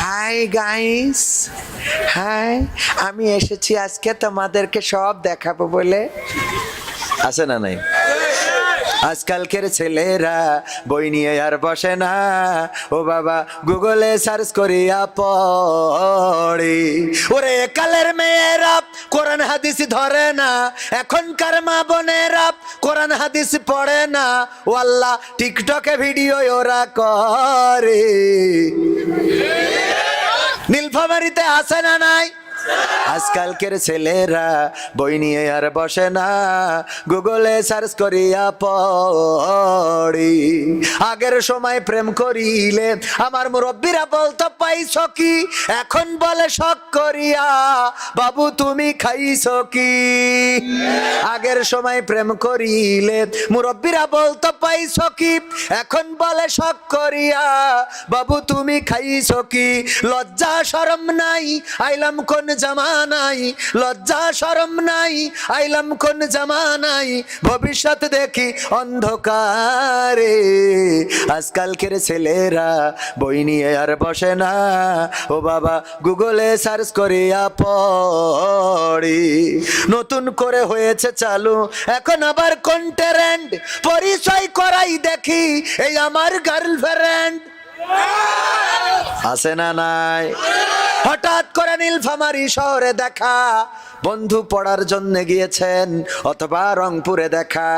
Hi guys, high. আমি এসেছি আজকে তোমাদেরকে সব দেখাবো বলে। আছে না নাই? আজকালকের ছেলেরা বই নিয়ে আর বসে না, ও বাবা গুগলে সার্চ করিয়া পড়ে। ওরে কালের মেয়েরা কোরআন হাদিস ধরে না, এখনকার মা বোনেরা কোরআন হাদিস পড়ে না। ও আল্লাহ, টিকটকে ভিডিও ওরা করে। নীলফামারীতে আছে না নাই? আজকালকের ছেলেরা বই নিয়ে আর বসে না, গুগলে সার্চ করিয়া পড়ি। আগের সময় প্রেম করিলে আমার মুরব্বীরা বলতো পাইছো কি, এখন বলে শখ করিয়া বাবু তুমি খাইছো কি। আগের সময় প্রেম করিলে মুরব্বীরা বলতো পাইছো কি, এখন বলে শখ করিয়া বাবু তুমি খাইছো কি। লজ্জা শরম নাই, আইলাম কোন জামানাই, লজ্জা শরম নাই, আইলাম কোন জামানাই। ভবিষ্যৎ দেখি অন্ধকারে। আজকালকের ছেলেরা বই নিয়ে আর বসে না, ও বাবা গুগলে সার্চ করিয়া পড়ি। নতুন করে হয়েছে চালু এখন আবার কোন ট্রেন্ড, পরিচয় করাই দেখি এই আমার গার্লফ্রেন্ড। আছে না নাই? হঠাৎ করে নীলফামারী শহরে দেখা, বন্ধু পড়ার জন্য গিয়েছেন, অথবা রংপুরে দেখা,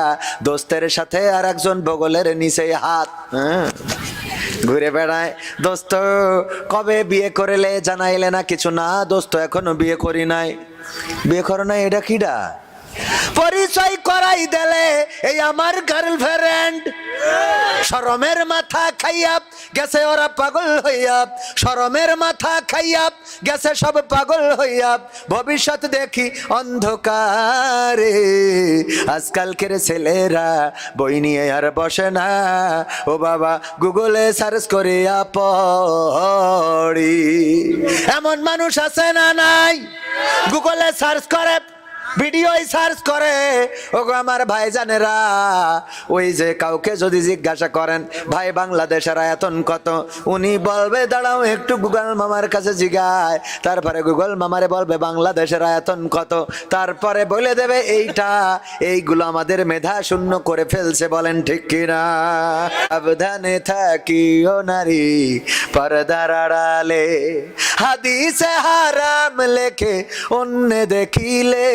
দোস্তের সাথে আর একজন বগলের নিচে হাত ঘুরে বেড়ায়। দোস্ত কবে বিয়ে করলে জানাইলে না কিছু? না দোস্ত এখনো বিয়ে করি নাই। বিয়ে করো নাই, এটা কিডা? পরিচয় করাই দিলে এই আমার গার্লফ্রেন্ড। শরমের মাথা খাইয়া গেছে ওরা পাগল হইয়া, শরমের মাথা খাইয়া গেছে সব পাগল হইয়া। ভবিষ্যৎ দেখি অন্ধকারে। আজকালকের ছেলেরা বই নিয়ে আর বসে না, ও বাবা গুগলে সার্চ করিয়া পড়ি। এমন মানুষ আছে না নাই? গুগলে সার্চ করে, ভিডিও সার্চ করে। ওগো আমার ভাইজানেরা, ওই যে কাউকে যদি জিজ্ঞাসা করেন ভাই বাংলাদেশের আয়তন কত, উনি বলবে দাঁড়াও একটু গুগল মামার কাছে জিগায়। তারপরে গুগল মামারে বলবে বাংলাদেশের আয়তন কত, তারপরে বলে দেবে এইটা। এইগুলো আমাদের মেধা শূন্য করে ফেলছে, বলেন ঠিক কিনা? সাবধানে থাকিও নারী পর্দার আড়ালে, হাদিসে হারাম লেখে অন্য দেখিলে।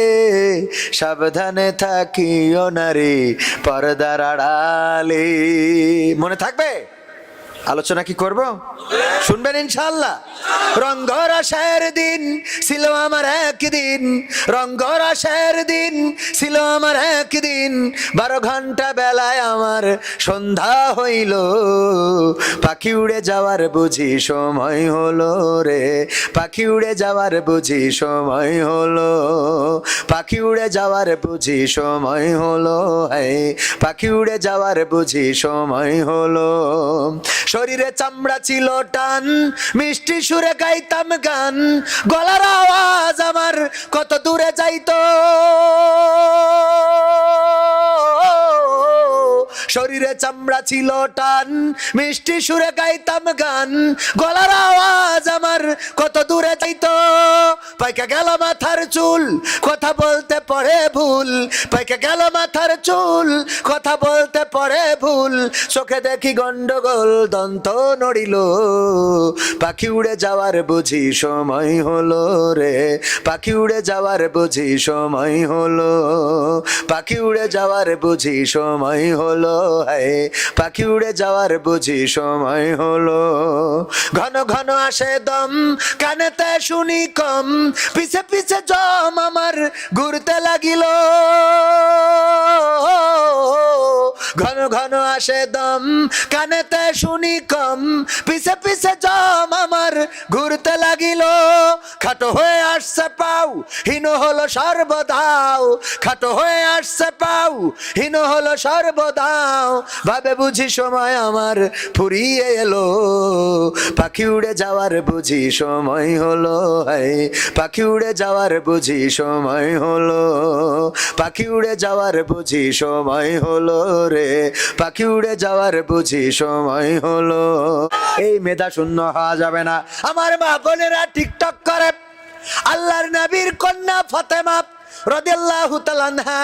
সাবধানে থাকিও নারী পর্দার আড়ালে। মনে থাকবে? আলোচনা কি করব? শুনবেন ইনশাআল্লাহ। রঙ্গরসের দিন ছিল আমার একদিন, রঙ্গরসের দিন ছিল আমার একদিন। 12 ঘন্টা বেলায় আমার সন্ধ্যা হইল, পাখি উড়ে যাওয়ার বুঝি সময় হলো রে। পাখি উড়ে যাওয়ার বুঝি সময় হলো, পাখি উড়ে যাওয়ার বুঝি সময় হলো। হ্যাঁ, পাখি উড়ে যাওয়ার বুঝি সময় হলো। শরীরে চামড়া ছিল টান, মিষ্টি সুরে গাইতাম গান। গলার আওয়াজ আমার কত দূরে যাইতো। শরীরে চামড়া ছিল টান, মিষ্টি সুরে গাইতাম গান। গলার আওয়াজ আমার কত দূরে যাইতো। পাইকা গেল মাথার চুল, কথা বলতে পড়ে ভুল। পাইকা গেল মাথার চুল, কথা বলতে পড়ে ভুল। চোখে দেখি গন্ডগোল, দন্ত নড়িল। পাখি উড়ে যাওয়ার বুঝি সময় হলো রে। পাখি উড়ে যাওয়ার বুঝি সময় হলো, পাখি উড়ে যাওয়ার বুঝি সময় হলো। হায়, পাখি উড়ে যাওয়ার বুঝি সময় হলো। ঘন ঘন আসে দম, কানেতে শুনি কম। পিছে পিছে জম আমার ঘুরতে লাগিল। ঘন ঘন আসে দম, কানেতে শুনি কম। পিছে পিছে জম আমার ঘুরতে লাগিল, খাটো হয়ে আসছে পাও, হীন হলো সর্বদাও, খাটো হয়ে আসছে পাও, হীন হলো সর্বদাও, ভাবে বুঝি সময় আমার ফুরিয়ে এলো, পাখি উড়ে যাওয়ার বুঝি সময় হলো, হায় পাখি উড়ে যাওয়ার বুঝি সময় হলো, পাখি উড়ে যাওয়ার বুঝি সময় হলো রে, পাখি উড়ে যাওয়ার বুঝি সময় হলো। এই মেধা শূন্য হওয়া যাবে না। আমার মা বোনেরা টিকটক করে, আল্লাহর নবীর কন্যা ফাতেমা রাদিয়াল্লাহু তাআলা আনহা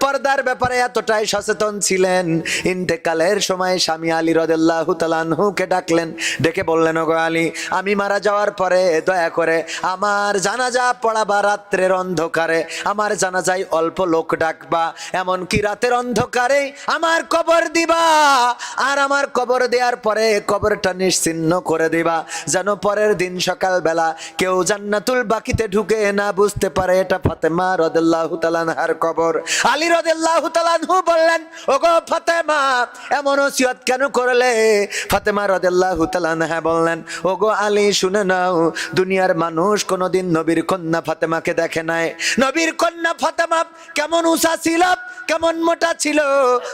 পর্দার ব্যাপারে এতটাই সচেতন ছিলেন, ইন্তেকালের সময় স্বামী আলী রাদিয়াল্লাহু তাআলা আনহুকে ডাকলেন, ডেকে বললেন, ওগো আলী, আমি মারা যাওয়ার পরে দয়া করে আমার জানাজা পড়াবা, রাত্রের অন্ধকারে আমার জানাজায় অল্প লোক ডাকবা, এমনকি রাতের অন্ধকারে আমার কবর দিবা, আর আমার কবর দেওয়ার পরে কবরটা নিশ্চিহ্ন করে দিবা, যেন পরের দিন সকালবেলা কেউ জান্নাতুল বাকিতে ঢুকে না বুঝতে পারে এটা ফাতেমা রাদিয়াল্লাহু তাআলা আনহার কবর। আলী রাদিয়াল্লাহু তাআলা আনহু বললেন, ওগো ফাতেমা, এমন ওসিয়ত কেন করলে? ফাতেমা রাদিয়াল্লাহু তাআলা আনহা বললেন, ওগো আলী, শুনে নাও, দুনিয়ার মানুষ কোনোদিন নবীর কন্যা ফাতেমাকে দেখে নাই। নবীর কন্যা ফাতেমা কেমন উঁচা ছিল, কেমন মোটা ছিল,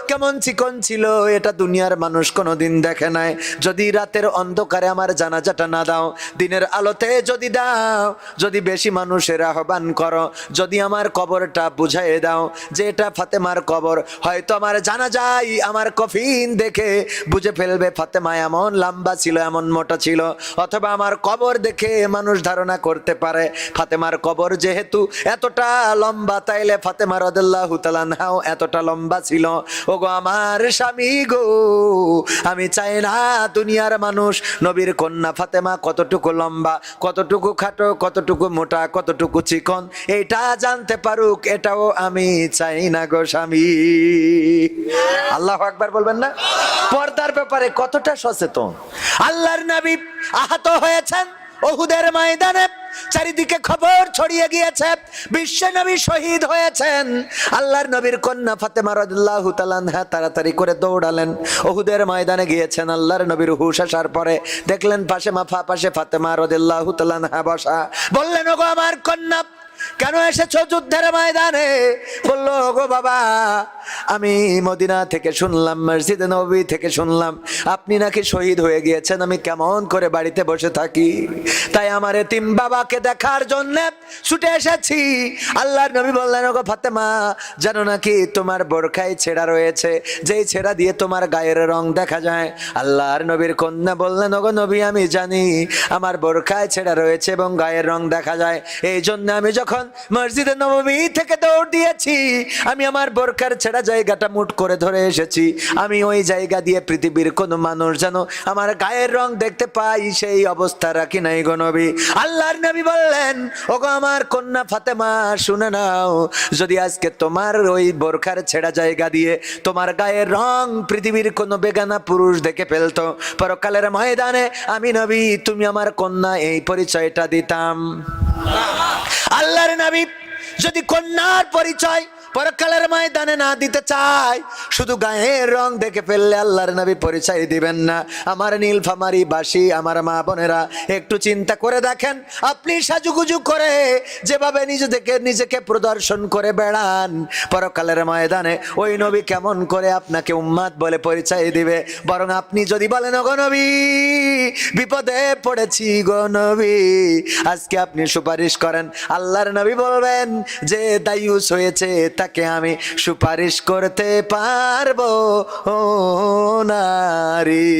কেমন চিকন ছিল, এটা দুনিয়ার মানুষ কোনোদিন দেখে নাই। যদি রাতের অন্ধকারে আমার জানাজাটা না দাও, দিনের আলোতে যদি দাও, যদি বেশি মানুষের আহ্বান করো, যদি আমার কবরটা বুঝাই দাও যে এটা ফাতেমার কবর, হয়তো আমার জানাজাই আমার কফিন দেখে বুঝে ফেলবে ফাতেমা এমন লম্বা ছিল, এমন মোটা ছিল, অথবা আমার কবর দেখে মানুষ ধারণা করতে পারে ফাতেমার কবর যেহেতু এতটা লম্বা, তাইলে ফাতেমা রাদিয়াল্লাহু তাআলা আনহাও এতটা লম্বা ছিল। ওগো আমার স্বামী গো, আমি চাই না দুনিয়ার মানুষ নবীর কন্যা ফাতেমা কতটুকু লম্বা, কতটুকু খাটো, কতটুকু মোটা, কতটুকু চিকন, এটা জানতে পারুক, এটাও আমি চাই না গো স্বামী। আল্লাহু আকবার বলবেন না? পর্দার ব্যাপারে কতটা সচেতন। আল্লাহর নবী আহত হয়েছেন উহুদের ময়দানে, চারিদিকে খবর ছড়িয়ে গিয়েছে বিশ্ব নবী শহীদ হয়েছেন। আল্লাহর নবীর কন্যা ফাতেমা রাদিয়াল্লাহু তাআলা আনহা তাড়াতাড়ি করে দৌড়ালেন, উহুদের ময়দানে গিয়েছেন। আল্লাহর নবীর হুশ আসার পরে দেখলেন পাশে ফাতেমা রাদিয়াল্লাহু তাআলা আনহা বসা। বললেন, ওগো আমার কন্যা, কেন এসেছো যুদ্ধের ময়দানে? বললো, ওগো বাবা, আমি মদিনা থেকে শুনলাম, মসজিদে নববী থেকে শুনলাম আপনি নাকি শহীদ হয়ে গিয়েছেন, আমি কেমন করে বাড়িতে বসে থাকি, তাই আমার এতিম বাবাকে দেখার জন্য ছুটে এসেছি। আল্লাহর নবী বললেন, ওগো ফাতেমা, জানো নাকি তোমার বোরখায় ছেঁড়া রয়েছে, যেই ছেঁড়া দিয়ে তোমার গায়ের রং দেখা যায়? আল্লাহর নবীর কন্যা বললেন, ওগো নবী, আমি জানি আমার বোরখায় ছেঁড়া রয়েছে এবং গায়ের রং দেখা যায়, এই জন্য আমি যখন মসজিদে নববী থেকে দৌড় দিয়েছি, আমি আমার বোরখার ছেঁড়া জায়গাটা মুঠ করে ধরে এসেছি, আমি ওই জায়গা দিয়ে পৃথিবীর কোনো মানুষ যেন আমার গায়ের রং দেখতে পাই, সেই অবস্থা রাখি নাই গো নবী। আল্লাহর নবী বললেন, ওগো আমার কন্যা ফাতেমা, শুনে নাও, যদি আজকে তোমার ওই বোরখার ছেঁড়া জায়গা দিয়ে তোমার গায়ের রং পৃথিবীর কোনো বেগানা পুরুষ দেখে ফেলতো, পরকালের ময়দানে আমি নবী, তুমি আমার কন্যা, এই পরিচয়টা দিতাম। আল্লাহর নবী যদি কন্যার পরিচয় পরকালের ময়দানে না দিতে চায়, শুধু গায়ের রং দেখে ফেললে আল্লাহর নবী পরিচয় দিবেন না। আমার নীলফামারী বাসী, আমার মা বোনেরা, একটু চিন্তা করে দেখেন, আপনি সাজুগুজু করে যেভাবে নিজেকে প্রদর্শন করে বেড়ান, পরকালের ময়দানে ওই নবী কেমন করে আপনাকে উম্মাত বলে পরিচয় দিবে? বরং আপনি যদি বলেন, গো নবী, বিপদে পড়েছি গো নবী, আজকে আপনি সুপারিশ করেন, আল্লাহর নবী বলবেন যে দায়ুস হয়েছে তাকে আমি সুপারিশ করতে পারবো নারী।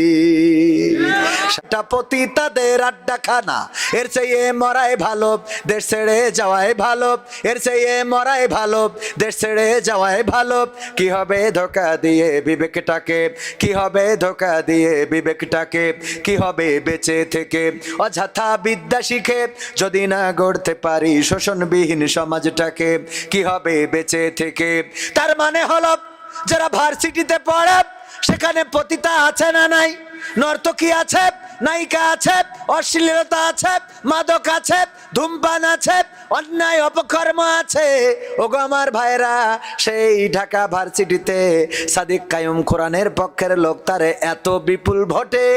সেটা পতিতাদের আড্ডাখানা, এর চেয়ে মরাই ভালো, দেশ ছেড়ে যাওয়াই ভালো, এর চেয়ে মরাই ভালো, দেশ ছেড়ে যাওয়াই ভালো। কি হবে ধোকা দিয়ে বিবেকটাকে, কি হবে ধোকা দিয়ে বিবেকটাকে, কি হবে বেঁচে থেকে অযথা বিদ্যা শিখে যদি না গড়তে পারি শোষণবিহীন সমাজটাকে, কি হবে বেঁচে থেকে? তার মানে হলো, যারা ভার্সিটিতে পড়ে সেখানে পতিতা আছে না নাই, নর্তকী আছে, নায়িকা আছে, অশ্লীলতা আছে, মাদক আছে, ধূমপান আছে, অন্যায় অপকর্ম আছে। ওগো আমার ভাইরা, সেই ঢাকা ভার্সিটিতে সাদিক কায়ুম কোরআনের পক্ষের লোক, তারে এত বিপুল ভোটে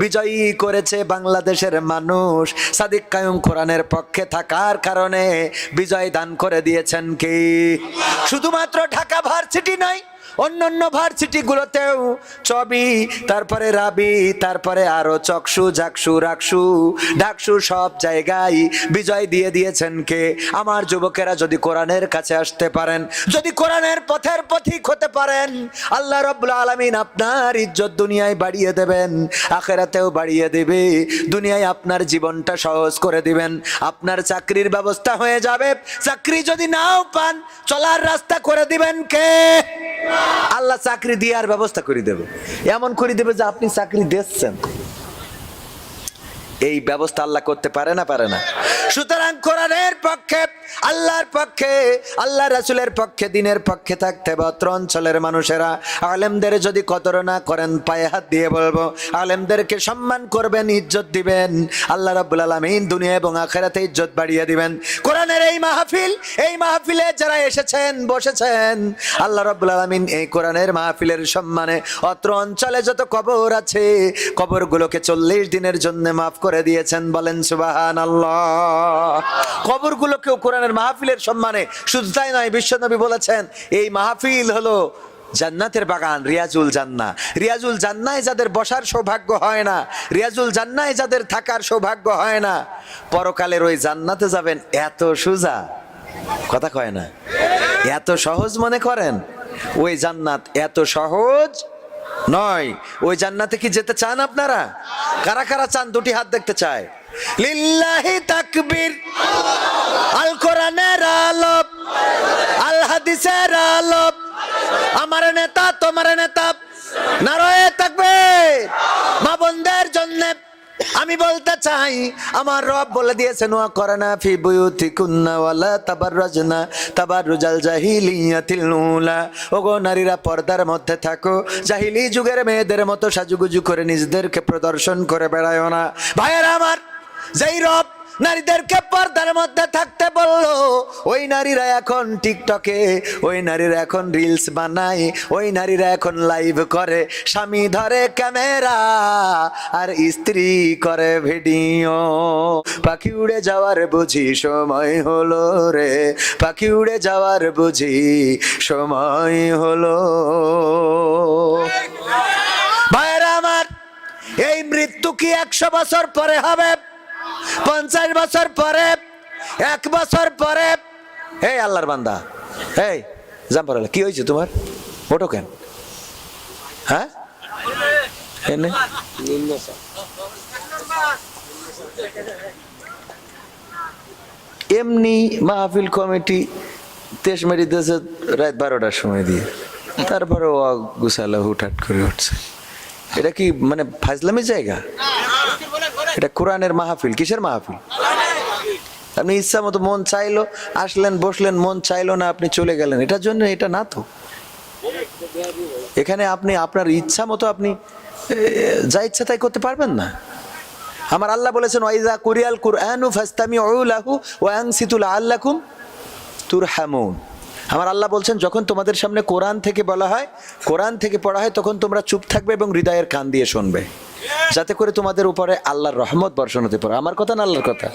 বিজয়ী করেছে বাংলাদেশের মানুষ। সাদিক কায়ুম কোরআনের পক্ষে থাকার কারণে বিজয় দান করে দিয়েছেন কি? শুধুমাত্র ঢাকা ভার্সিটি নয়, অন্যান্য ভার্সিটি গুলোতেও চবি, তারপরে রাবি, তারপরে আরো চকসু, জাকসু, রাকসু, ঢাকসু, সব জায়গায় বিজয় দিয়ে দিয়েছেন কে? আমার যুবকেরা যদি কোরআনের কাছে আসতে পারেন, যদি কোরআনের পথের পথিক হতে পারেন, আল্লাহ রাব্বুল আলামিন আপনার ইজ্জত দুনিয়ায় বাড়িয়ে দেবেন, আখিরাতেও বাড়িয়ে দেবে। দুনিয়ায় আপনার জীবনটা সহজ করে দিবেন, আপনার চাকরির ব্যবস্থা হয়ে যাবে। চাকরি যদি নাও পান, চলার রাস্তা করে দিবেন কে? আল্লাহ চাকরি দেওয়ার ব্যবস্থা করে দেবে, এমন করে দেবে যে আপনি চাকরি দিচ্ছেন। এই ব্যবস্থা আল্লাহ করতে পারে না? পারে না। সুতরাং কোরআনের পক্ষে, আল্লাহর পক্ষে, আল্লাহ রাসূলের পক্ষে, দিনের পক্ষে থাকতে হবে অত্র অঞ্চলের মানুষেরা। আলেমদের যদি কদর না করেন, পায়ে হাত দিয়ে বলবো, আলেমদেরকে সম্মান করবেন, ইজ্জত দিবেন, আল্লাহ রাব্বুল আলামিন দুনিয়া এবং আখিরাতে ইজ্জত বাড়িয়ে দিবেন। কোরআনের এই মাহফিল, এই মাহফিলে যারা এসেছেন, বসেছেন, আল্লাহ রাব্বুল আলামিন এই কোরআনের মাহফিলের সম্মানে অত্র অঞ্চলে যত কবর আছে, কবরগুলোকে 40 দিনের জন্য মাফ করে দিয়েছেন। বলেন সুবহানাল্লাহ। কবরগুলোকেও কোরআনের মাহফিলের সম্মানে, শুধু তাই নয়, বিশ্বনবী বলেছেন এই মাহফিল হলো জান্নাতের বাগান, রিয়াজুল জান্নাহ। রিয়াজুল জান্নায় যাদের বসার সৌভাগ্য হয় না, রিয়াজুল জান্নায় যাদের থাকার সৌভাগ্য হয় না, পরকালের ওই জান্নাতে যাবেন এত সোজা, কথা কয় না, এত সহজ মনে করেন? ওই জান্নাত এত সহজ নয়। ওই জান্নাতে কি যেতে চান আপনারা? কারা কারা চান? দুটি হাত দেখতে চায়। লিল্লাহি তাকবীর। আল কোরআনের আলো, আল হাদিসের আলো, আমার নেতা তোমার নেতা, নারায়ে তাকবীর। মা বোনদের জন্য আমি বলতে চাই, আমার রব বলে দিয়েছেন, ওয়া করনা ফি বুয়ুতিকুন্না ওয়ালা তাবাররাজনা তাবাররুজাল জাহিলিয়াতিল উলা। ওগো নারীরা, পর্দার মধ্যে থাকো, জাহিলি যুগের মেয়েদের মতো সাজুগুজু করে নিজেদেরকে প্রদর্শন করে বেড়ায়ও না। ভাইয়েরা আমার, যেই রব নারীদেরকে পর্দার মধ্যে থাকতে বললো, ওই নারীরা এখন টিকটকে, ওই নারীরা এখন রিলস বানায়, ওই নারীরা এখন লাইভ করে, স্বামী ধরে ক্যামেরা আর স্ত্রী করে ভিডিও। পাখি উড়ে যাওয়ার বুঝি সময় হলো রে, পাখি উড়ে যাওয়ার বুঝি সময় হলো। ভাইরা আমার, এই মৃত্যু কি 100 বছর পরে হবে, 50 বছর পরে, 1 বছর পরে? এই আল্লাহর বান্দা, এই জাম্পার, কি হয়েছে তোমার? ওঠো কেন? হ্যাঁ, এমনি মাহফিল কমিটি তেজ মেরি দিয়েছে রাত 12টার সময় দিয়ে, তারপরে ও গুছালা হুটহাট করে উঠছে। এটা কি মানে ফাজলামি জায়গা? এটা কোরআনের মাহফিল। কিসের মাহফিল? আপনি ইচ্ছা মতো মন চাইলো আসলেন, বসলেন, মন চাইলো না আপনি চলে গেলেন, এটার জন্য এটা না তো। এখানে আপনি আপনার ইচ্ছা মতো আপনি যা ইচ্ছা তাই করতে পারবেন না। আমার আল্লাহ বলেছেন, ওয়াইজা কুরিয়াল কুরআনু ফাসতামিউ লাহু ওয়া আনসিতু লাআল্লাকুম তুরহামুন। আমার আল্লাহ বলছেন, যখন তোমাদের সামনে কোরআন থেকে বলা হয়, কোরআন থেকে পড়া হয়, তখন তোমরা চুপ থাকবে এবং হৃদয়ের কান দিয়ে শুনবে, যাতে করে তোমাদের উপরে আল্লাহর রহমত বর্ষণ হতে পারে। আমার কথা না আল্লাহর কথা?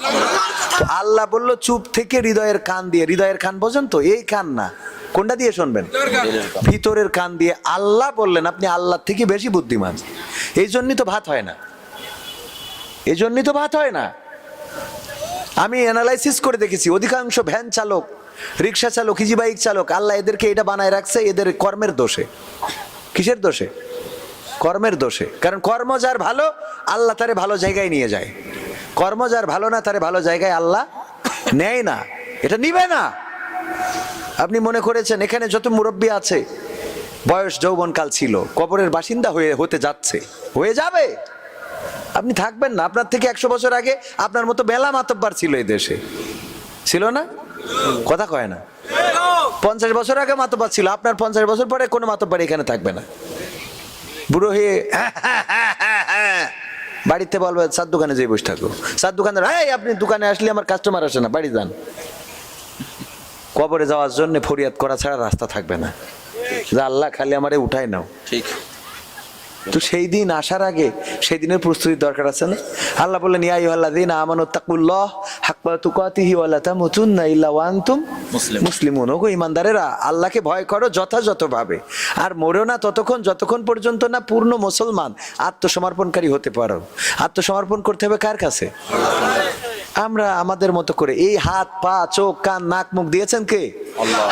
তো আল্লাহ বলল চুপ থেকে হৃদয়ের কান দিয়ে। হৃদয়ের কান বোঝেন তো? এই কান না, কোনটা দিয়ে শুনবেন? ভিতরের কান দিয়ে। আল্লাহ বললেন আপনি আল্লাহ থেকে বেশি বুদ্ধিমান। এই জন্যই তো ভাত হয় না, এই জন্যই তো ভাত হয় না। আমি অ্যানালাইসিস করে দেখেছি, অধিকাংশ ভ্যান চালক, রিক্সা চালক, ইজি বাইক চালক, আল্লাহ এদেরকে এটা বানায় রাখছে এদের কর্মের দোষে। কিসের দোষে? কর্মের দোষে। কারণ কর্ম যার ভালো, আল্লাহ তারে ভালো জায়গায় নিয়ে যায়। কর্ম যার ভালো না, তারে ভালো জায়গায় আল্লাহ নেয় না, এটা নিবে না। আপনি মনে করেছেন এখানে যত মুরব্বী আছে, বয়স যৌবনকাল ছিল, কবরের বাসিন্দা হতে যাচ্ছে, হয়ে যাবে। আপনি থাকবেন না। আপনার থেকে 100 বছর আগে আপনার মতো বেলা মাতব্বার ছিল এই দেশে, ছিল না? কথা কয় না। 50 বছর আগে মাতব্বার ছিল, আপনার 50 বছর পরে কোনো মাতব্বার এখানে থাকবে না। বুড়ো হয়ে বাড়িতে বলবে চার দোকানে যেয়ে বসে থাকো, চার দোকানে এই আপনি দোকানে আসলে আমার কাস্টমার আসে না, বাড়ি যান। কবরে যাওয়ার জন্য ফরিয়াদ করা ছাড়া রাস্তা থাকবে না, যে আল্লাহ খালি আমারে উঠাই নাও। ঠিক। তো সেই দিন আসার আগে সেই দিনের প্রস্তুতির দরকার আছে না? আল্লাহ বললেন ইয়া আইয়ুহাল্লাযীনা আমানুত্তাকুল্লাহ হাক্কা তুকাতিহি ওয়া লা তামুতুন্না ইল্লা ওয়া আনতুম মুসলিমুন। ওগো ঈমানদারেরা, আল্লাহকে ভয় করো যথাযথভাবে, আর মরো না যতক্ষণ পর্যন্ত না পূর্ণ মুসলমান আত্মসমর্পণকারী হতে পারো। আত্মসমর্পণ করতে হবে কার কাছে? আমরা আমাদের মতো করে এই হাত পা চোখ কান নাক মুখ দিয়েছেন কে?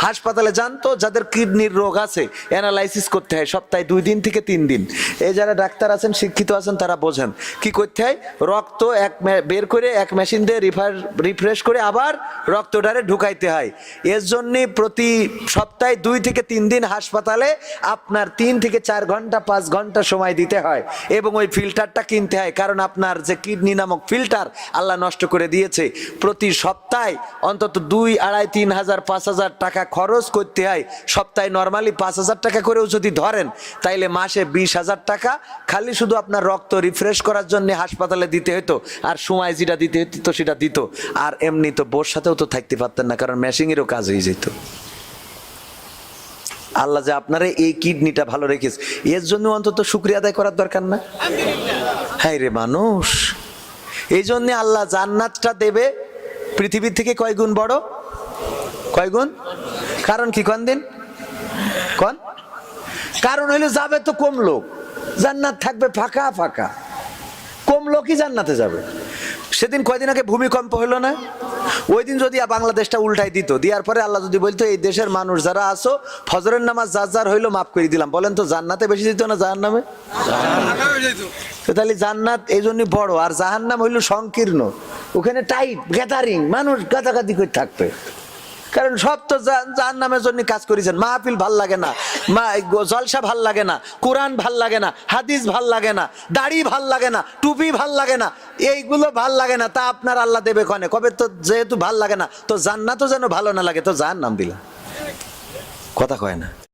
হাসপাতালে যান তো, যাদের কিডনির রোগ আছে অ্যানালাইসিস করতে হয় সপ্তাহে 2 দিন থেকে 3 দিন। এই যারা ডাক্তার আছেন শিক্ষিত আছেন তারা বোঝেন কি করতে হয়। রক্ত বের করে এক মেশিন দিয়ে রিফ্রেশ করে আবার রক্তটারে ঢুকাইতে হয়। এর জন্যে প্রতি সপ্তাহে 2 থেকে 3 দিন হাসপাতালে আপনার 3 থেকে 4 ঘন্টা 5 ঘন্টা সময় দিতে হয়, এবং ওই ফিল্টারটা কিনতে হয়, কারণ আপনার যে কিডনি নামক ফিল্টার আল্লাহ নষ্ট করে দিয়েছে। প্রতি সপ্তাহে অন্তত 2, 2.5, 3 হাজার 5 হাজার টাকা খরচ করতে হয়। সপ্তাহে নর্মালি 5 হাজার টাকা করেও যদি ধরেন, তাইলে মাসে 20 হাজার টাকা খালি শুধু আপনার রক্ত রিফ্রেশ করার জন্য হাসপাতালে দিতে হতো। আর সময় যেটা দিতে হতো সেটা দিত। আর এমনি তো বোর সাথেও তো থাকতে পারতেন না, কারণ মেশিনেরও কাজ হয়ে যেত। আল্লাহ যে আপনারা এই কিডনিটা ভালো রেখেছে, এর জন্য অন্তত শুকরিয়া আদায় করার দরকার না? হ্যাঁ রে মানুষ, এই জন্য আল্লাহ জান্নাতটা দেবে পৃথিবীর থেকে কয় গুণ বড়, কয় গুণ। কারণ কি কোন দিন কোন কারণ হইলো যাবে তো কম লোক, জান্নাত থাকবে ফাঁকা ফাঁকা, কম লোকই জান্নাতে যাবে। সেদিন কয়দিন আগে ভূমিকম্প হলো না? ওই দিন যদি বাংলাদেশটা উল্টাই দিত, দেওয়ার পরে আল্লাহ যদি বলতো এই দেশের মানুষ যারা আসো ফজরের নামাজ যার হইলো মাফ করে দিলাম, বলেন তো জান্নাতে বেশি দিত না জাহান্নামে? তাহলে জান্নাত এই জন্য বড়, আর জাহান্নাম হইলো সংকীর্ণ, ওখানে টাইট গ্যাদারিং, মানুষ গাদাগাদি করে থাকবে। কারণ সব তো জাহান্নামের জন্য কাজ করেছেন। মাহফিল ভাল লাগে না, জলসা ভাল লাগে না, কোরআন ভাল লাগে না, হাদিস ভাল লাগে না, দাড়ি ভাল লাগে না, টুপি ভাল লাগে না, এইগুলো ভাল লাগে না। তা আপনার আল্লাহ দেবে কনে? কবে তো যেহেতু ভাল লাগে না, তো জান্নাতও যেন ভালো না লাগে, তো জাহান্নাম দিলা। কথা কয় না।